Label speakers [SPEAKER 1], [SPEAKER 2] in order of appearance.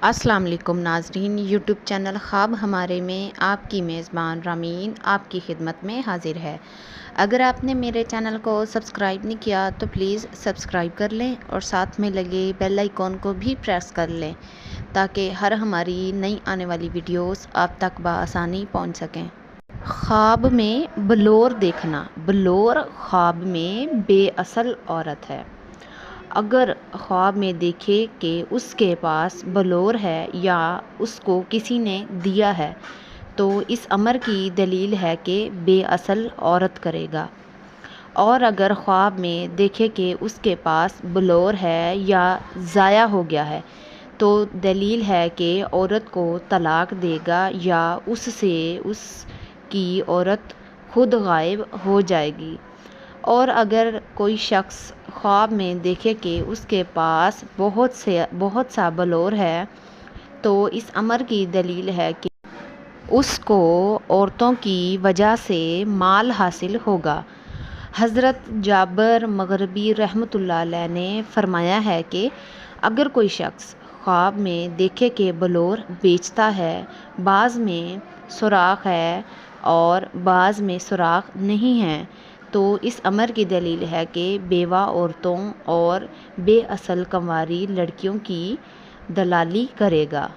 [SPEAKER 1] السلام علیکم ناظرین، یوٹیوب چینل خواب ہمارے میں آپ کی میزبان رامین آپ کی خدمت میں حاضر ہے۔ اگر آپ نے میرے چینل کو سبسکرائب نہیں کیا تو پلیز سبسکرائب کر لیں اور ساتھ میں لگے بیل آئیکن کو بھی پریس کر لیں تاکہ ہر ہماری نئی آنے والی ویڈیوز آپ تک بآسانی پہنچ سکیں۔ خواب میں بلور دیکھنا۔ بلور خواب میں بے اصل عورت ہے۔ اگر خواب میں دیکھے کہ اس کے پاس بلور ہے یا اس کو کسی نے دیا ہے تو اس امر کی دلیل ہے کہ بے اصل عورت کرے گا۔ اور اگر خواب میں دیکھے کہ اس کے پاس بلور ہے یا ضائع ہو گیا ہے تو دلیل ہے کہ عورت کو طلاق دے گا یا اس سے اس کی عورت خود غائب ہو جائے گی۔ اور اگر کوئی شخص خواب میں دیکھے کہ اس کے پاس بہت سا بلور ہے تو اس امر کی دلیل ہے کہ اس کو عورتوں کی وجہ سے مال حاصل ہوگا۔ حضرت جابر مغربی رحمۃ اللہ علیہ نے فرمایا ہے کہ اگر کوئی شخص خواب میں دیکھے کہ بلور بیچتا ہے، بعض میں سوراخ ہے اور بعض میں سوراخ نہیں ہے تو اس امر کی دلیل ہے کہ بیوہ عورتوں اور بے اصل کنواری لڑکیوں کی دلالی کرے گا۔